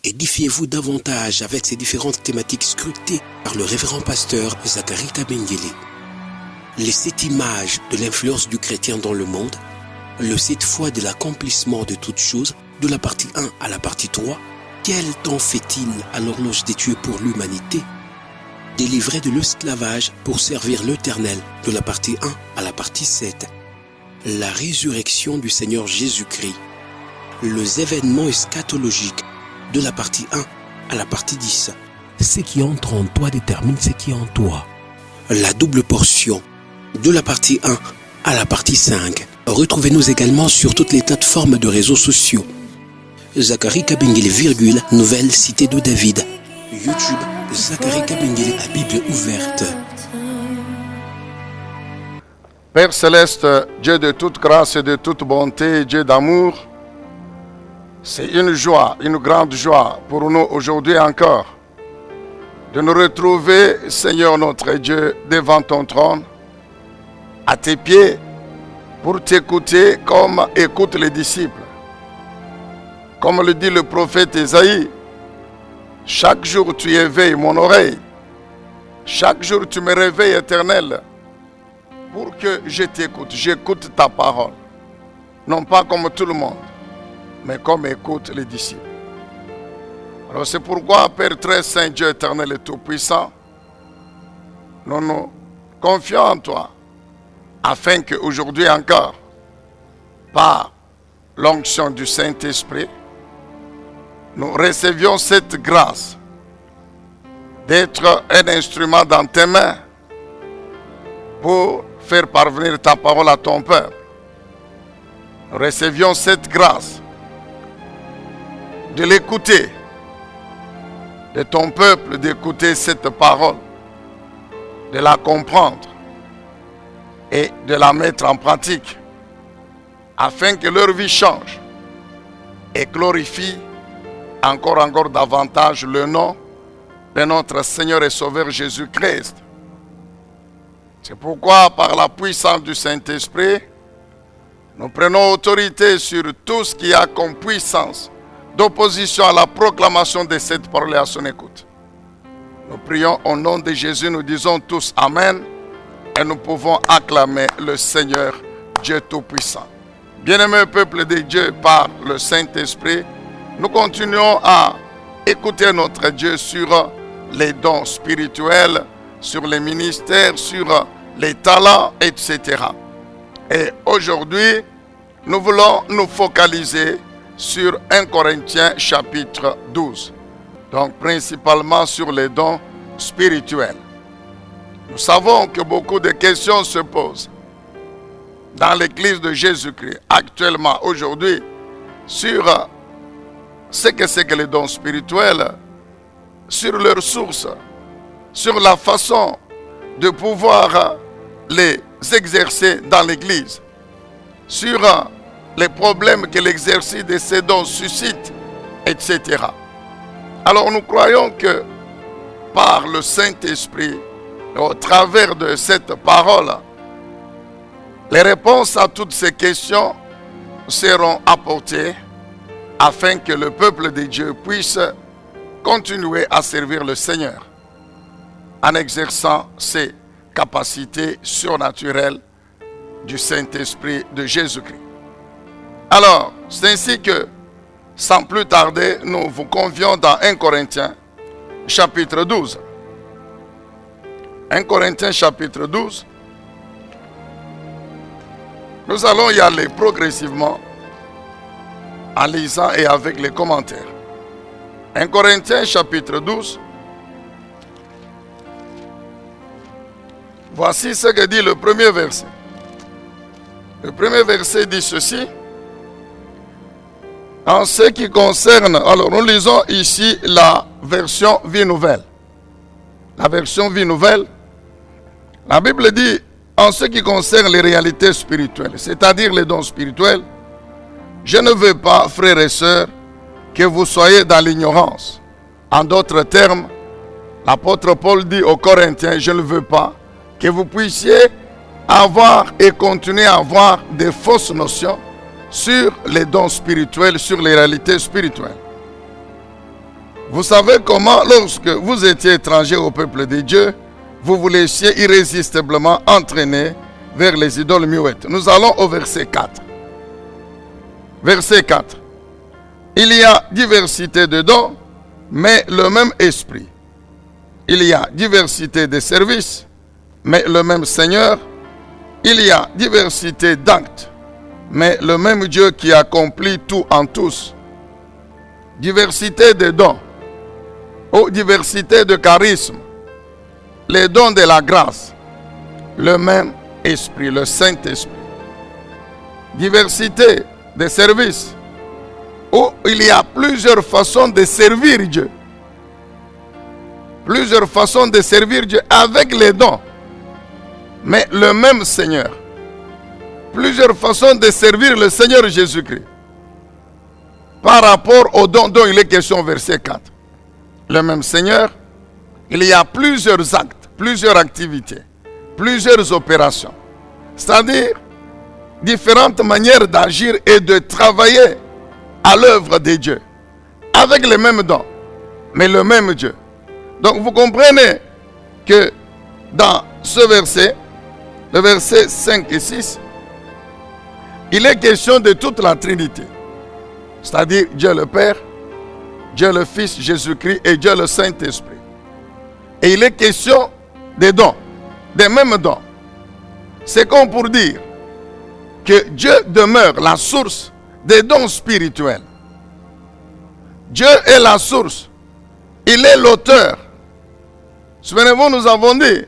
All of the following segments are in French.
Édifiez-vous davantage avec ces différentes thématiques scrutées par le révérend pasteur Zacharie Kabengele. Les 7 images de l'influence du chrétien dans le monde, le 7 fois de l'accomplissement de toutes choses, de la partie 1 à la partie 3, quel temps fait-il à l'horloge des dieux pour l'humanité? Délivré de l'esclavage pour servir l'Éternel, de la partie 1 à la partie 7. La résurrection du Seigneur Jésus-Christ. Les événements eschatologiques, de la partie 1 à la partie 10. Ce qui entre en toi détermine ce qui est en toi. La double portion, de la partie 1 à la partie 5. Retrouvez-nous également sur toutes les plateformes de réseaux sociaux. Zacharie Kabengele, Nouvelle Cité de David. YouTube, Zacharie Kabengele à Bible ouverte. Père Céleste, Dieu de toute grâce et de toute bonté, Dieu d'amour, c'est une joie, une grande joie pour nous aujourd'hui encore de nous retrouver, Seigneur notre Dieu, devant ton trône, à tes pieds, pour t'écouter comme écoutent les disciples. Comme le dit le prophète Ésaïe, chaque jour tu éveilles mon oreille, chaque jour tu me réveilles, Éternel, pour que je t'écoute, j'écoute ta parole. Non pas comme tout le monde, mais comme écoutent les disciples. Alors c'est pourquoi, Père très saint, Dieu éternel et tout-puissant, nous nous confions en toi, afin qu'aujourd'hui encore, par l'onction du Saint-Esprit, nous recevions cette grâce d'être un instrument dans tes mains pour faire parvenir ta parole à ton peuple. Nous recevions cette grâce de l'écouter, de ton peuple d'écouter cette parole, de la comprendre et de la mettre en pratique, afin que leur vie change et glorifie encore davantage le nom de notre Seigneur et Sauveur Jésus-Christ. C'est pourquoi, par la puissance du Saint-Esprit, nous prenons autorité sur tout ce qui a comme puissance d'opposition à la proclamation de cette parole et à son écoute. Nous prions au nom de Jésus, nous disons tous Amen, et nous pouvons acclamer le Seigneur Dieu Tout-Puissant. Bien-aimé peuple de Dieu, par le Saint-Esprit, nous continuons à écouter notre Dieu sur les dons spirituels, sur les ministères, sur les talents, etc. Et aujourd'hui, nous voulons nous focaliser sur 1 Corinthiens chapitre 12. Donc principalement sur les dons spirituels. Nous savons que beaucoup de questions se posent dans l'église de Jésus-Christ actuellement, aujourd'hui, sur ce que c'est que les dons spirituels, sur leur source, sur la façon de pouvoir les exercer dans l'église, sur les problèmes que l'exercice de ces dons suscite, etc. Alors nous croyons que par le Saint-Esprit, au travers de cette parole, les réponses à toutes ces questions seront apportées afin que le peuple de Dieu puisse continuer à servir le Seigneur en exerçant ses capacités surnaturelles du Saint-Esprit de Jésus-Christ. Alors, c'est ainsi que, sans plus tarder, nous vous convions dans 1 Corinthiens chapitre 12. 1 Corinthiens chapitre 12. Nous allons y aller progressivement en lisant et avec les commentaires. 1 Corinthiens chapitre 12. Voici ce que dit le premier verset. Le premier verset dit ceci. En ce qui concerne, alors nous lisons ici la version Vie Nouvelle. La version Vie Nouvelle, la Bible dit, en ce qui concerne les réalités spirituelles, c'est-à-dire les dons spirituels, je ne veux pas, frères et sœurs, que vous soyez dans l'ignorance. En d'autres termes, l'apôtre Paul dit aux Corinthiens, je ne veux pas que vous puissiez avoir et continuer à avoir des fausses notions sur les dons spirituels, sur les réalités spirituelles. Vous savez comment, lorsque vous étiez étranger au peuple de Dieu, vous vous laissiez irrésistiblement entraîner vers les idoles muettes. Nous allons au verset 4. Verset 4. Il y a diversité de dons, mais le même esprit. Il y a diversité de services, mais le même Seigneur. Il y a diversité d'actes, mais le même Dieu qui accomplit tout en tous. Diversité de dons, ou diversité de charismes, les dons de la grâce, le même esprit, le Saint-Esprit. Diversité de services, où il y a plusieurs façons de servir Dieu. Plusieurs façons de servir Dieu avec les dons, mais le même Seigneur. Plusieurs façons de servir le Seigneur Jésus-Christ. Par rapport aux dons dont il est question au verset 4. Le même Seigneur, il y a plusieurs actes, plusieurs activités, plusieurs opérations. C'est-à-dire, différentes manières d'agir et de travailler à l'œuvre de Dieu. Avec les mêmes dons, mais le même Dieu. Donc vous comprenez que dans ce verset, le verset 5 et 6, il est question de toute la Trinité. C'est-à-dire Dieu le Père, Dieu le Fils, Jésus-Christ et Dieu le Saint-Esprit. Et il est question des dons, des mêmes dons. C'est comme pour dire que Dieu demeure la source des dons spirituels. Dieu est la source. Il est l'auteur. Souvenez-vous, nous avons dit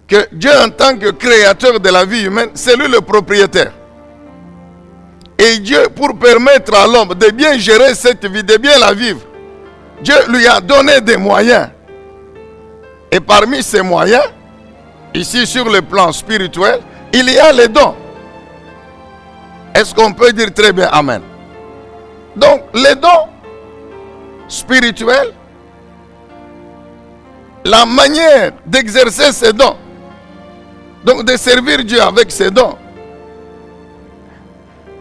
que Dieu en tant que créateur de la vie humaine, c'est lui le propriétaire. Et Dieu, pour permettre à l'homme de bien gérer cette vie, de bien la vivre, Dieu lui a donné des moyens. Et parmi ces moyens, ici sur le plan spirituel, il y a les dons. Est-ce qu'on peut dire très bien Amen? Donc, les dons spirituels, la manière d'exercer ces dons, donc de servir Dieu avec ces dons,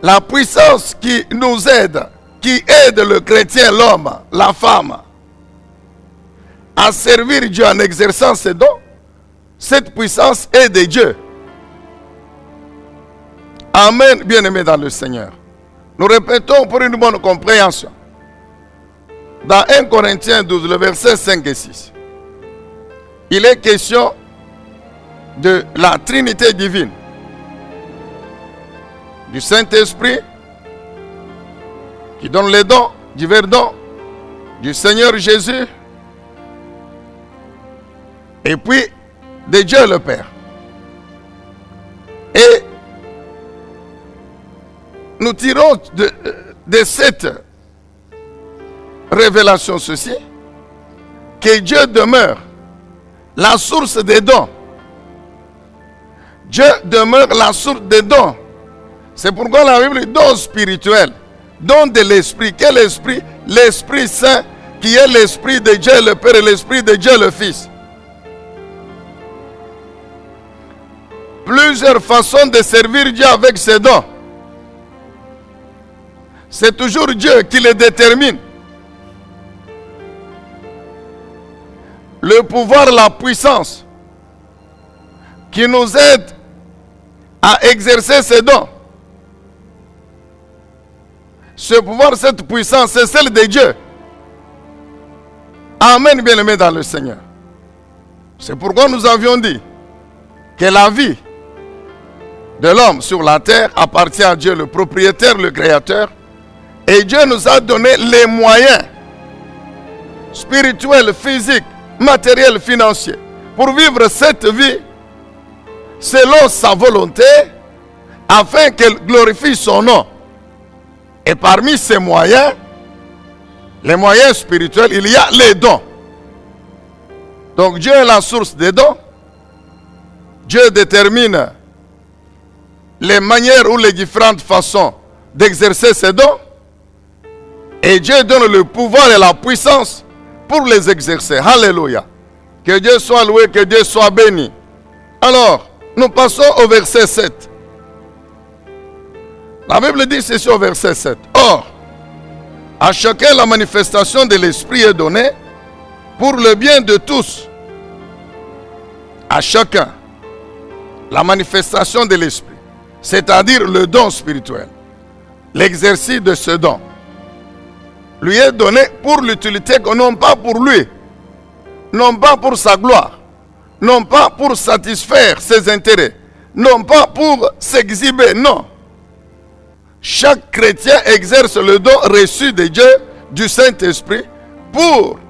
la puissance qui nous aide, qui aide le chrétien, l'homme, la femme, à servir Dieu en exerçant ces dons, cette puissance est de Dieu. Amen, bien-aimés dans le Seigneur. Nous répétons pour une bonne compréhension. Dans 1 Corinthiens 12, le verset 5 et 6, il est question de la Trinité divine, du Saint-Esprit qui donne les dons, divers dons, du Seigneur Jésus, et puis de Dieu le Père. Et nous tirons de cette révélation ceci, que Dieu demeure la source des dons. Dieu demeure la source des dons. C'est pourquoi la Bible dit don spirituel, don de l'Esprit. Quel esprit? L'Esprit Saint, qui est l'Esprit de Dieu le Père et l'Esprit de Dieu le Fils. Plusieurs façons de servir Dieu avec ses dons. C'est toujours Dieu qui les détermine. Le pouvoir, la puissance qui nous aide à exercer ces dons. Ce pouvoir, cette puissance, c'est celle de Dieu. Amen, bien-aimés dans le Seigneur. C'est pourquoi nous avions dit que la vie de l'homme sur la terre appartient à Dieu, le propriétaire, le créateur. Et Dieu nous a donné les moyens spirituels, physiques, matériels, financiers pour vivre cette vie selon sa volonté afin qu'elle glorifie son nom. Et parmi ces moyens, les moyens spirituels, il y a les dons. Donc Dieu est la source des dons. Dieu détermine les manières ou les différentes façons d'exercer ces dons. Et Dieu donne le pouvoir et la puissance pour les exercer. Alléluia. Que Dieu soit loué, que Dieu soit béni. Alors, nous passons au verset 7. La Bible dit ceci au verset 7. Or, À chacun, la manifestation de l'Esprit est donnée pour le bien de tous. À chacun, la manifestation de l'Esprit, c'est-à-dire le don spirituel, l'exercice de ce don, lui est donné pour l'utilité, non pas pour lui, non pas pour sa gloire, non pas pour satisfaire ses intérêts, non pas pour s'exhiber, non. Chaque chrétien exerce le don reçu de Dieu, du Saint-Esprit, pour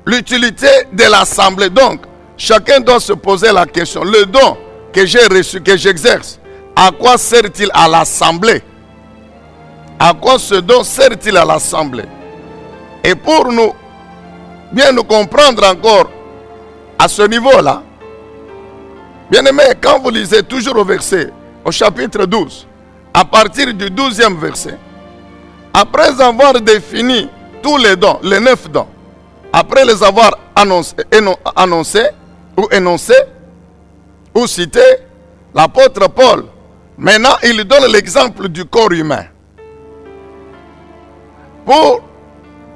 l'utilité de l'assemblée. Donc, chacun doit se poser la question, le don que j'ai reçu, que j'exerce, à quoi sert-il à l'assemblée? À quoi ce don sert-il à l'assemblée? Et pour nous, bien nous comprendre encore à ce niveau-là, bien aimé, quand vous lisez toujours au verset, au chapitre 12, à partir du 12e verset, après avoir défini tous les dons, les 9 dons, après les avoir annoncés ou cités, l'apôtre Paul, maintenant il donne l'exemple du corps humain. Pour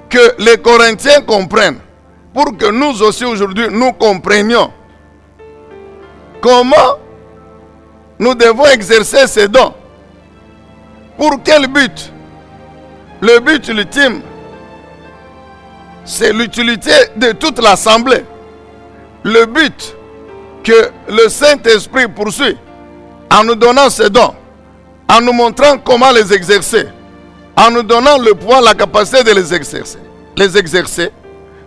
que les Corinthiens comprennent, pour que nous aussi aujourd'hui nous comprenions comment nous devons exercer ces dons. Pour quel but? Le but ultime, c'est l'utilité de toute l'assemblée. Le but que le Saint-Esprit poursuit en nous donnant ces dons, en nous montrant comment les exercer, en nous donnant le pouvoir, la capacité de les exercer,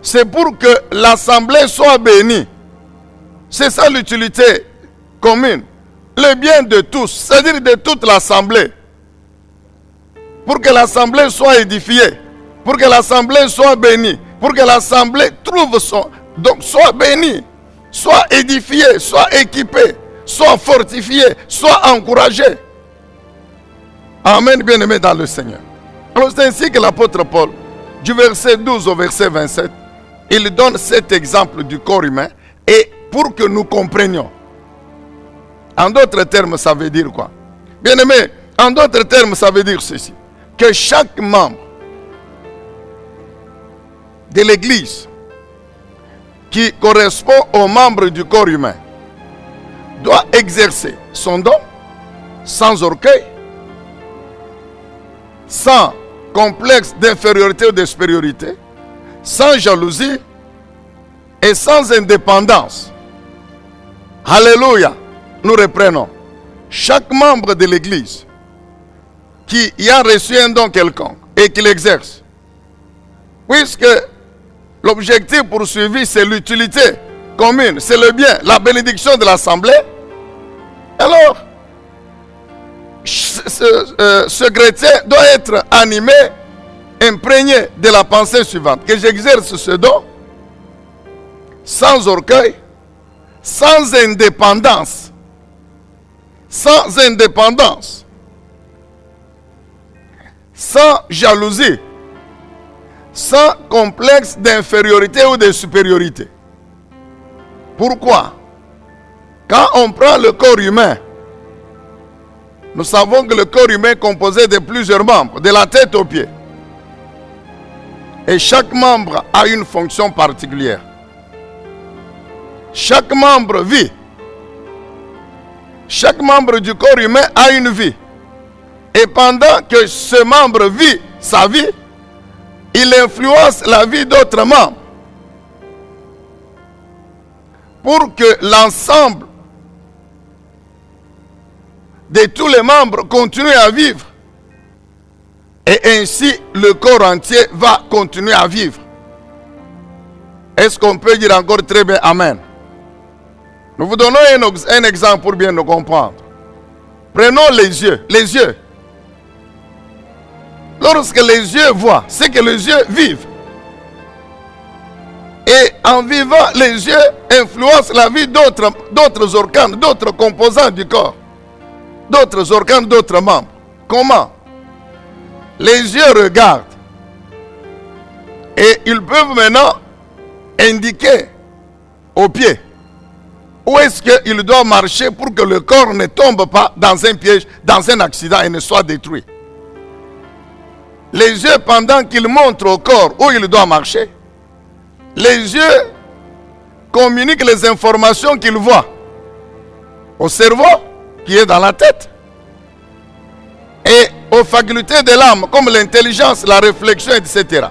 c'est pour que l'assemblée soit bénie. C'est ça l'utilité commune. Le bien de tous, c'est-à-dire de toute l'assemblée. Pour que l'assemblée soit édifiée, pour que l'assemblée soit bénie, pour que l'assemblée trouve son... Donc soit bénie, soit édifiée, soit équipée, soit fortifiée, soit encouragée. Amen, bien-aimés dans le Seigneur. Alors c'est ainsi que l'apôtre Paul, du verset 12 au verset 27, il donne cet exemple du corps humain et pour que nous comprenions. En d'autres termes, ça veut dire quoi? Bien-aimés, en d'autres termes, ça veut dire ceci. Que chaque membre de l'Église qui correspond aux membres du corps humain doit exercer son don sans orgueil, sans complexe d'infériorité ou de supériorité, sans jalousie et sans indépendance. Alléluia. Nous reprenons. Chaque membre de l'Église qui y a reçu un don quelconque et qui l'exerce, puisque l'objectif poursuivi c'est l'utilité commune, c'est le bien, la bénédiction de l'assemblée, alors ce chrétien doit être animé, imprégné de la pensée suivante, que j'exerce ce don sans orgueil, sans indépendance, sans jalousie, sans complexe d'infériorité ou de supériorité. Pourquoi? Quand on prend le corps humain, nous savons que le corps humain est composé de plusieurs membres, de la tête aux pieds. Et chaque membre a une fonction particulière. Chaque membre vit. Chaque membre du corps humain a une vie. Et pendant que ce membre vit sa vie, il influence la vie d'autres membres. Pour que l'ensemble de tous les membres continue à vivre. Et ainsi, le corps entier va continuer à vivre. Est-ce qu'on peut dire encore très bien Amen? Nous vous donnons un exemple pour bien nous comprendre. Prenons les yeux. Les yeux. Lorsque les yeux voient, c'est que les yeux vivent. Et en vivant, les yeux influencent la vie d'autres organes, d'autres composants du corps. D'autres organes, d'autres membres. Comment? Les yeux regardent. Et ils peuvent maintenant indiquer aux pieds où est-ce qu'il doit marcher pour que le corps ne tombe pas dans un piège, dans un accident et ne soit détruit. les yeux pendant qu'il montre au corps où il doit marcher, les yeux communiquent les informations qu'il voit au cerveau qui est dans la tête et aux facultés de l'âme comme l'intelligence, la réflexion, etc.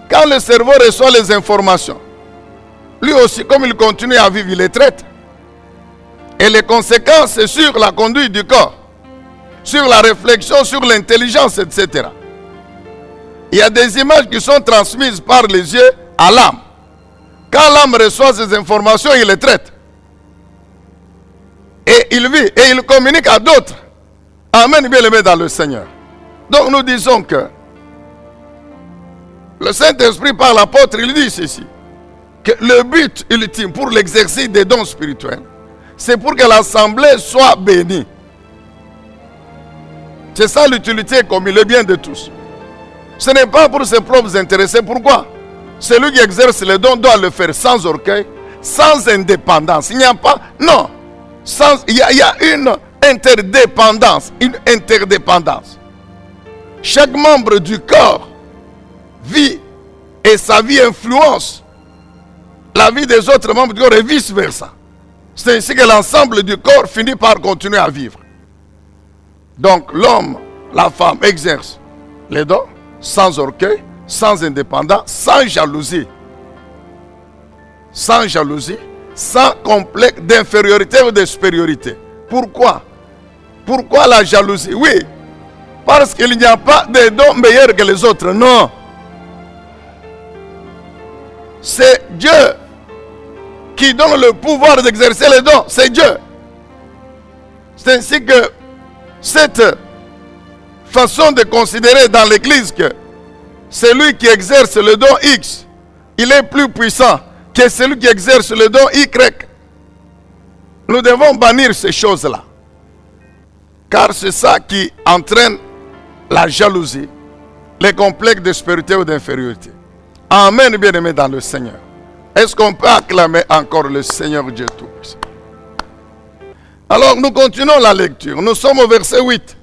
Quand le cerveau reçoit les informations, lui aussi, comme il continue à vivre, il les traite. Et les conséquences sur la conduite du corps, sur la réflexion, sur l'intelligence, etc. Il y a des images qui sont transmises par les yeux à l'âme. Quand l'âme reçoit ces informations, il les traite. Et il vit, et il communique à d'autres. Amen, bien-aimé dans le Seigneur. Donc nous disons que le Saint-Esprit par l'apôtre, il dit ceci, que le but ultime pour l'exercice des dons spirituels, c'est pour que l'assemblée soit bénie. C'est ça l'utilité commune, le bien de tous. Ce n'est pas pour ses propres intérêts. Pourquoi? Celui qui exerce le don doit le faire sans orgueil, sans indépendance. Il n'y a pas... Non. Il y a une interdépendance. Une interdépendance. Chaque membre du corps vit et sa vie influence la vie des autres membres du corps et vice-versa. C'est ainsi que l'ensemble du corps finit par continuer à vivre. Donc l'homme, la femme exerce les dons sans orgueil, sans indépendance, sans jalousie. Sans jalousie, sans complexe d'infériorité ou de supériorité. Pourquoi? Pourquoi la jalousie? Oui, parce qu'il n'y a pas de dons meilleurs que les autres. Non. C'est Dieu qui donne le pouvoir d'exercer les dons. C'est Dieu. C'est ainsi que cette façon de considérer dans l'Église que celui qui exerce le don X, il est plus puissant que celui qui exerce le don Y. Nous devons bannir ces choses-là. Car c'est ça qui entraîne la jalousie, les complexes de supériorité ou d'infériorité. Amen, bien-aimés dans le Seigneur. Est-ce qu'on peut acclamer encore le Seigneur Dieu Tout-Puissant? Alors, nous continuons la lecture. Nous sommes au verset 8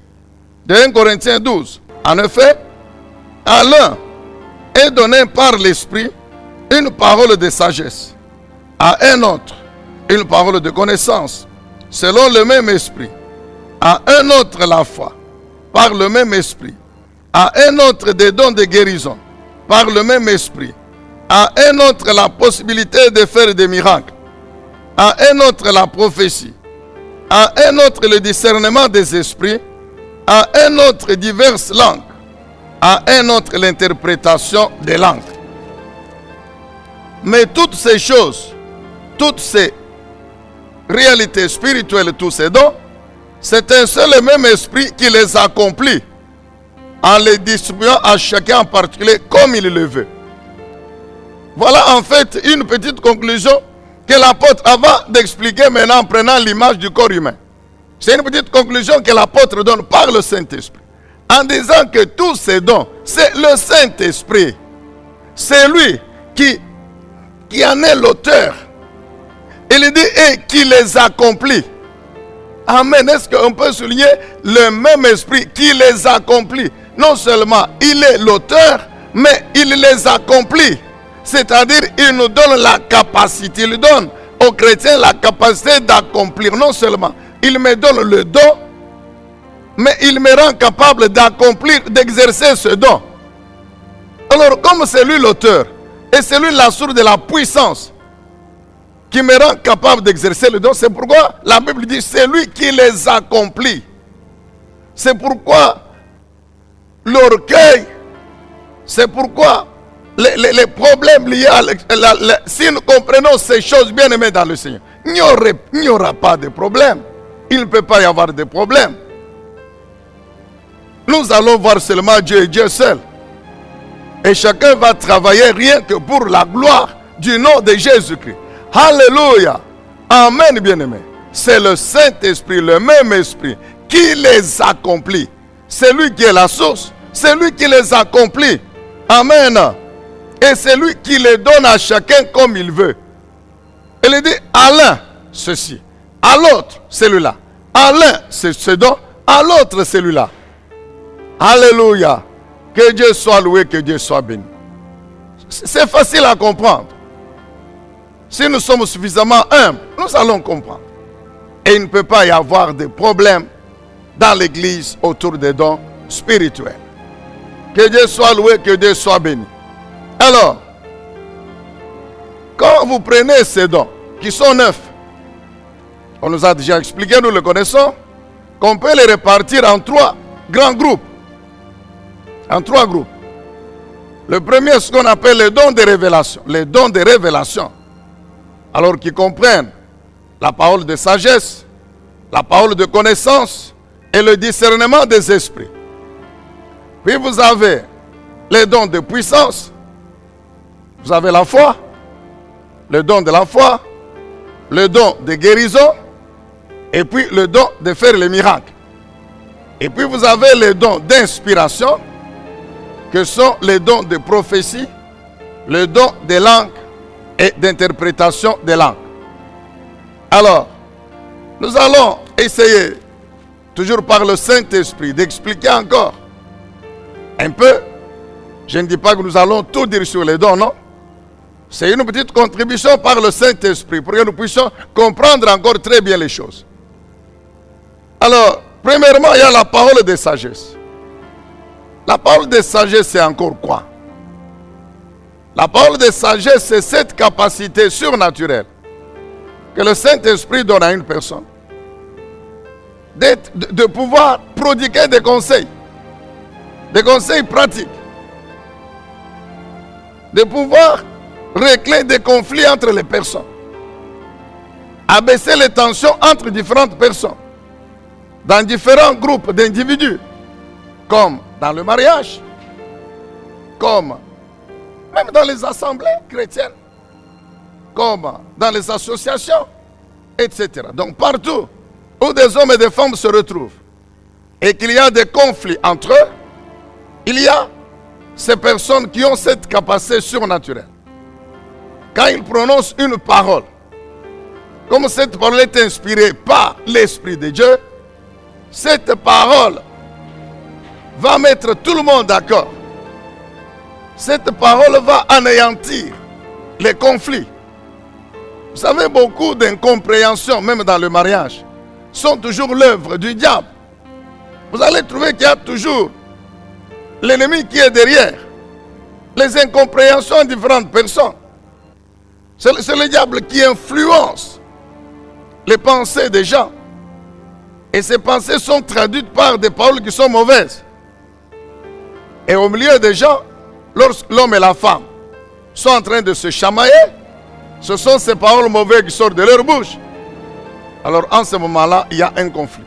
de 1 Corinthiens 12. En effet, à l'un est donné par l'Esprit une parole de sagesse, à un autre une parole de connaissance, selon le même Esprit, à un autre la foi, par le même Esprit, à un autre des dons de guérison, par le même Esprit, à un autre la possibilité de faire des miracles, à un autre la prophétie, à un autre le discernement des esprits, à un autre diverses langues, à un autre l'interprétation des langues. Mais toutes ces choses, toutes ces réalités spirituelles, tous ces dons, c'est un seul et même esprit qui les accomplit en les distribuant à chacun en particulier comme il le veut. Voilà en fait une petite conclusion que l'apôtre, avant d'expliquer maintenant en prenant l'image du corps humain, c'est une petite conclusion que l'apôtre donne par le Saint-Esprit, en disant que tous ces dons, c'est le Saint-Esprit. C'est lui qui en est l'auteur. Il dit et qui les accomplit. Amen. Est-ce qu'on peut souligner le même esprit qui les accomplit? Non seulement il est l'auteur, mais il les accomplit. C'est-à-dire, il nous donne la capacité, il donne aux chrétiens la capacité d'accomplir. Non seulement, il me donne le don, mais il me rend capable d'accomplir, d'exercer ce don. Alors, comme c'est lui l'auteur, et c'est lui la source de la puissance, qui me rend capable d'exercer le don, c'est pourquoi la Bible dit, c'est lui qui les accomplit. C'est pourquoi l'orgueil, c'est pourquoi les problèmes liés à si nous comprenons ces choses bien aimées dans le Seigneur, il n'y aura pas de problème. Il ne peut pas y avoir de problème. Nous allons voir seulement Dieu et Dieu seul. Et chacun va travailler rien que pour la gloire du nom de Jésus-Christ. Alléluia. Amen, bien-aimé. C'est le Saint-Esprit, le même Esprit, qui les accomplit. C'est lui qui est la source. C'est lui qui les accomplit. Amen. Et c'est lui qui les donne à chacun comme il veut. Il dit à l'un, ceci. À l'autre, celui-là. À l'un, c'est ce don. À l'autre, celui-là. Alléluia. Que Dieu soit loué, que Dieu soit béni. C'est facile à comprendre. Si nous sommes suffisamment humbles, nous allons comprendre. Et il ne peut pas y avoir de problème dans l'église autour des dons spirituels. Que Dieu soit loué, que Dieu soit béni. Alors, quand vous prenez ces dons, qui sont neufs, on nous a déjà expliqué, nous le connaissons, qu'on peut les répartir en 3 grands groupes. En 3 groupes. Le premier, ce qu'on appelle les dons de révélation. Les dons de révélation. Alors qu'ils comprennent la parole de sagesse, la parole de connaissance et le discernement des esprits. Puis vous avez les dons de puissance. Vous avez la foi, le don de la foi, le don de guérison, et puis le don de faire les miracles. Et puis vous avez les dons d'inspiration, que sont les dons de prophétie, le don des langues et d'interprétation des langues. Alors, nous allons essayer, toujours par le Saint-Esprit, d'expliquer encore un peu. Je ne dis pas que nous allons tout dire sur les dons, non. C'est une petite contribution par le Saint-Esprit pour que nous puissions comprendre encore très bien les choses. Alors, premièrement, il y a la parole de sagesse. La parole de sagesse, c'est encore quoi? La parole de sagesse, c'est cette capacité surnaturelle que le Saint-Esprit donne à une personne de pouvoir prodiguer des conseils pratiques, de pouvoir régler des conflits entre les personnes, abaisser les tensions entre différentes personnes, dans différents groupes d'individus, comme dans le mariage, comme même dans les assemblées chrétiennes, comme dans les associations, etc. Donc partout où des hommes et des femmes se retrouvent et qu'il y a des conflits entre eux, il y a ces personnes qui ont cette capacité surnaturelle. Quand ils prononcent une parole, comme cette parole est inspirée par l'Esprit de Dieu, cette parole va mettre tout le monde d'accord. Cette parole va anéantir les conflits. Vous savez, beaucoup d'incompréhensions, même dans le mariage, sont toujours l'œuvre du diable. Vous allez trouver qu'il y a toujours l'ennemi qui est derrière. Les incompréhensions de différentes personnes. C'est le diable qui influence les pensées des gens. Et ces pensées sont traduites par des paroles qui sont mauvaises. Et au milieu des gens, lorsque l'homme et la femme sont en train de se chamailler, ce sont ces paroles mauvaises qui sortent de leur bouche. Alors en ce moment-là, il y a un conflit.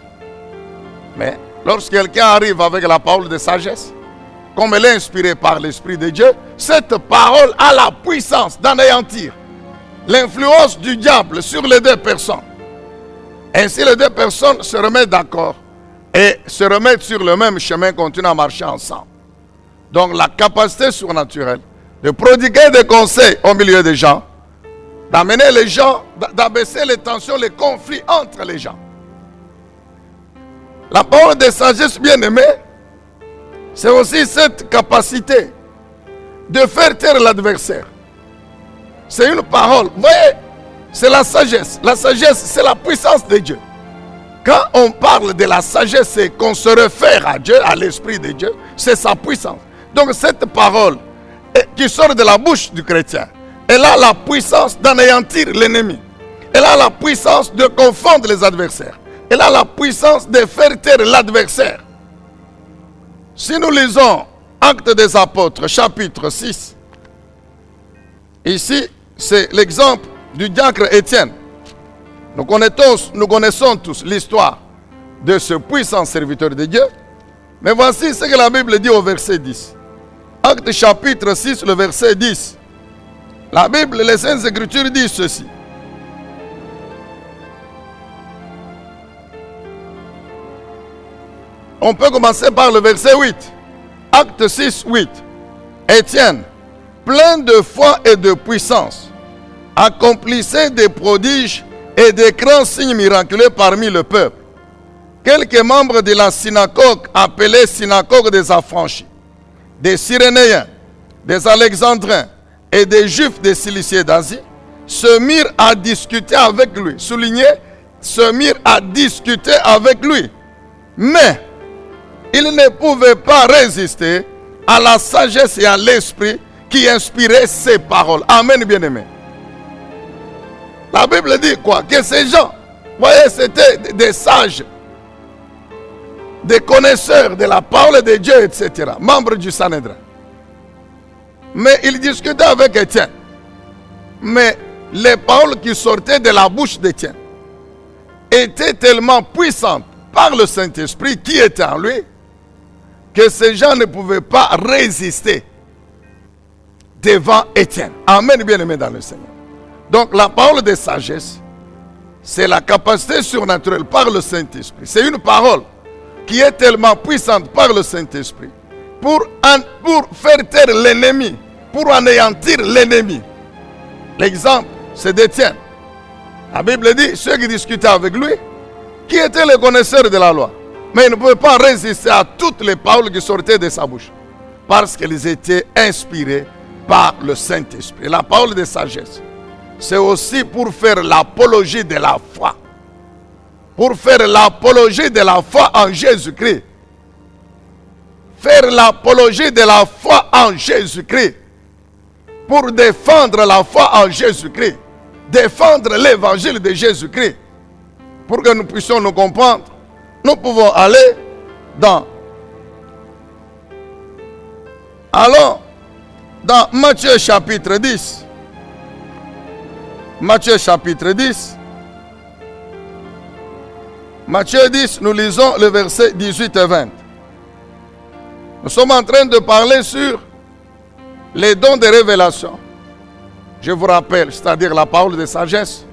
Mais lorsque quelqu'un arrive avec la parole de sagesse, comme elle est inspirée par l'Esprit de Dieu, cette parole a la puissance d'anéantir l'influence du diable sur les deux personnes. Ainsi, les deux personnes se remettent d'accord et se remettent sur le même chemin, continuent à marcher ensemble. Donc la capacité surnaturelle de prodiguer des conseils au milieu des gens, d'amener les gens, d'abaisser les tensions, les conflits entre les gens. La parole de sagesse, bien-aimée, c'est aussi cette capacité de faire taire l'adversaire. C'est une parole. Vous voyez, c'est la sagesse. La sagesse, c'est la puissance de Dieu. Quand on parle de la sagesse, c'est qu'on se réfère à Dieu, à l'Esprit de Dieu. C'est sa puissance. Donc cette parole qui sort de la bouche du chrétien, elle a la puissance d'anéantir l'ennemi. Elle a la puissance de confondre les adversaires. Elle a la puissance de faire taire l'adversaire. Si nous lisons Actes des Apôtres, chapitre 6, ici, c'est l'exemple du diacre Étienne. Nous connaissons tous l'histoire de ce puissant serviteur de Dieu. Mais voici ce que la Bible dit au verset 10. Actes chapitre 6, le verset 10. La Bible, les Saintes Écritures disent ceci. On peut commencer par le verset 8. Acte 6, 8. Étienne, plein de foi et de puissance, accomplissait des prodiges et des grands signes miraculeux parmi le peuple. Quelques membres de la synagogue, appelée synagogue des affranchis, des Cyrénéens, des Alexandrins et des Juifs des Ciliciens d'Asie se mirent à discuter avec lui. Soulignez, se mirent à discuter avec lui. Mais ils ne pouvaient pas résister à la sagesse et à l'esprit qui inspirait ces paroles. Amen, bien-aimés. La Bible dit quoi? Que ces gens, voyez, c'était des sages, des connaisseurs de la parole de Dieu, etc., membres du Sanhédrin. Mais ils discutaient avec Étienne. Mais les paroles qui sortaient de la bouche d'Étienne étaient tellement puissantes par le Saint-Esprit qui était en lui, que ces gens ne pouvaient pas résister devant Étienne. Amen, bien-aimés dans le Seigneur. Donc la parole de sagesse, c'est la capacité surnaturelle par le Saint-Esprit. C'est une parole qui est tellement puissante par le Saint-Esprit pour faire taire l'ennemi, pour anéantir l'ennemi. L'exemple, c'est d'Étienne. La Bible dit, ceux qui discutaient avec lui, qui étaient les connaisseurs de la loi, mais ils ne pouvaient pas résister à toutes les paroles qui sortaient de sa bouche, parce qu'elles étaient inspirées par le Saint-Esprit. La parole de sagesse, c'est aussi pour faire l'apologie de la foi. Pour faire l'apologie de la foi en Jésus-Christ. Faire l'apologie de la foi en Jésus-Christ. Pour défendre la foi en Jésus-Christ. Défendre l'évangile de Jésus-Christ. Pour que nous puissions nous comprendre, nous pouvons aller allons dans Matthieu chapitre 10. Matthieu chapitre 10. Matthieu 10, nous lisons le verset 18 et 20. Nous sommes en train de parler sur les dons de révélation. Je vous rappelle, c'est-à-dire la parole de sagesse,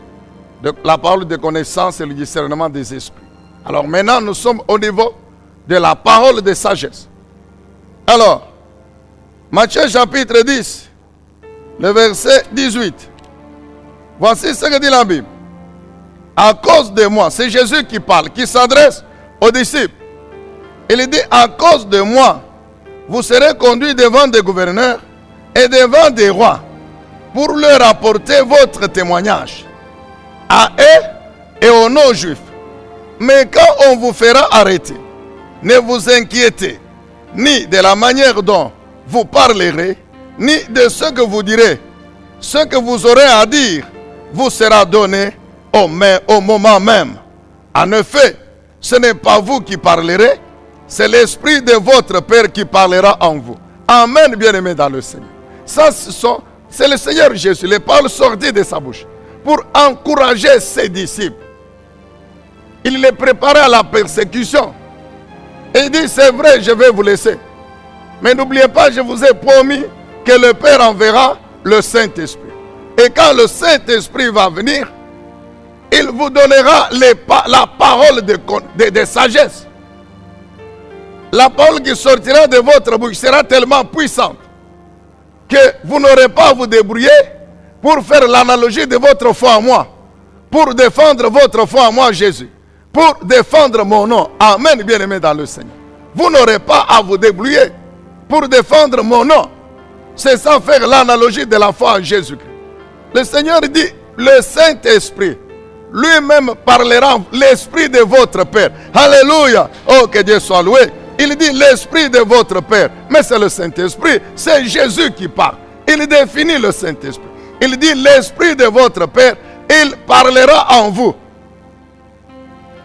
la parole de connaissance et le discernement des esprits. Alors maintenant, nous sommes au niveau de la parole de sagesse. Alors, Matthieu chapitre 10, le verset 18. Voici ce que dit la Bible. À cause de moi, c'est Jésus qui parle, qui s'adresse aux disciples. Il dit, à cause de moi, vous serez conduits devant des gouverneurs et devant des rois pour leur apporter votre témoignage à eux et aux non-juifs. Mais quand on vous fera arrêter, ne vous inquiétez ni de la manière dont vous parlerez, ni de ce que vous direz. Ce que vous aurez à dire vous sera donné au moment même. En effet, ce n'est pas vous qui parlerez, c'est l'Esprit de votre Père qui parlera en vous. Amen, bien-aimés dans le Seigneur. Ça, c'est le Seigneur Jésus, les paroles sorties de sa bouche, pour encourager ses disciples. Il les préparait à la persécution. Et il dit, c'est vrai, je vais vous laisser. Mais n'oubliez pas, je vous ai promis que le Père enverra le Saint-Esprit. Et quand le Saint-Esprit va venir, il vous donnera la parole de sagesse. La parole qui sortira de votre bouche sera tellement puissante que vous n'aurez pas à vous débrouiller pour faire l'analogie de votre foi en moi, pour défendre votre foi en moi, Jésus, pour défendre mon nom. Amen, bien-aimés dans le Seigneur. Vous n'aurez pas à vous débrouiller pour défendre mon nom. C'est ça, faire l'analogie de la foi en Jésus-Christ. Le Seigneur dit, le Saint-Esprit lui-même parlera l'Esprit de votre Père. Alléluia. Oh, que Dieu soit loué. Il dit l'Esprit de votre Père. Mais c'est le Saint-Esprit. C'est Jésus qui parle. Il définit le Saint-Esprit. Il dit l'Esprit de votre Père. Il parlera en vous.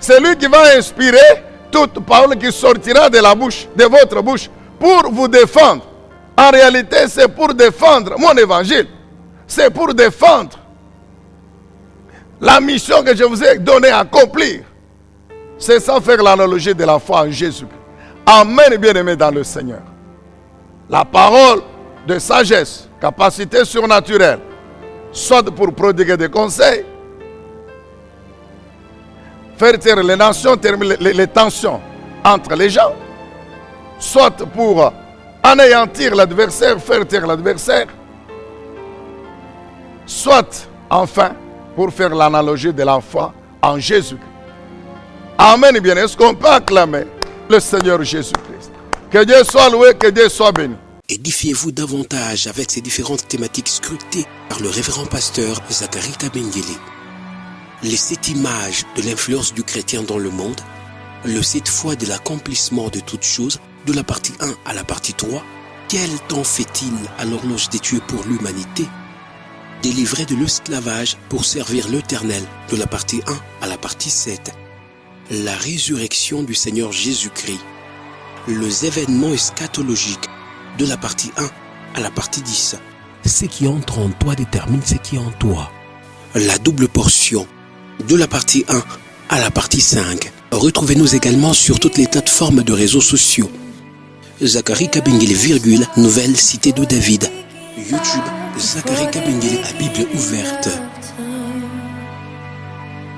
C'est lui qui va inspirer toute parole qui sortira de la bouche, de votre bouche, pour vous défendre. En réalité, c'est pour défendre mon évangile. C'est pour défendre la mission que je vous ai donnée à accomplir. C'est ça, faire l'analogie de la foi en Jésus. Amen, bien-aimés dans le Seigneur. La parole de sagesse, capacité surnaturelle, soit pour prodiguer des conseils, faire taire les nations, terminer les tensions entre les gens, soit pour anéantir l'adversaire, faire taire l'adversaire, soit enfin pour faire l'analogie de la foi en Jésus. Amen, bien. Est-ce qu'on peut acclamer le Seigneur Jésus-Christ? Que Dieu soit loué, que Dieu soit béni. Édifiez-vous davantage avec ces différentes thématiques scrutées par le révérend pasteur Zachary Kabengele. Les 7 images de l'influence du chrétien dans le monde, le 7 fois de l'accomplissement de toutes choses, de la partie 1 à la partie 3, quel temps fait-il à l'horloge des dieux pour l'humanité? Délivré de l'esclavage pour servir l'Éternel, de la partie 1 à la partie 7. La résurrection du Seigneur Jésus-Christ. Les événements eschatologiques, de la partie 1 à la partie 10. Ce qui entre en toi détermine ce qui est en toi. La double portion, de la partie 1 à la partie 5. Retrouvez-nous également sur toutes les plateformes de réseaux sociaux. Zachary Kabengele, Nouvelle Cité de David. YouTube, Zachary Kabengele à Bible ouverte.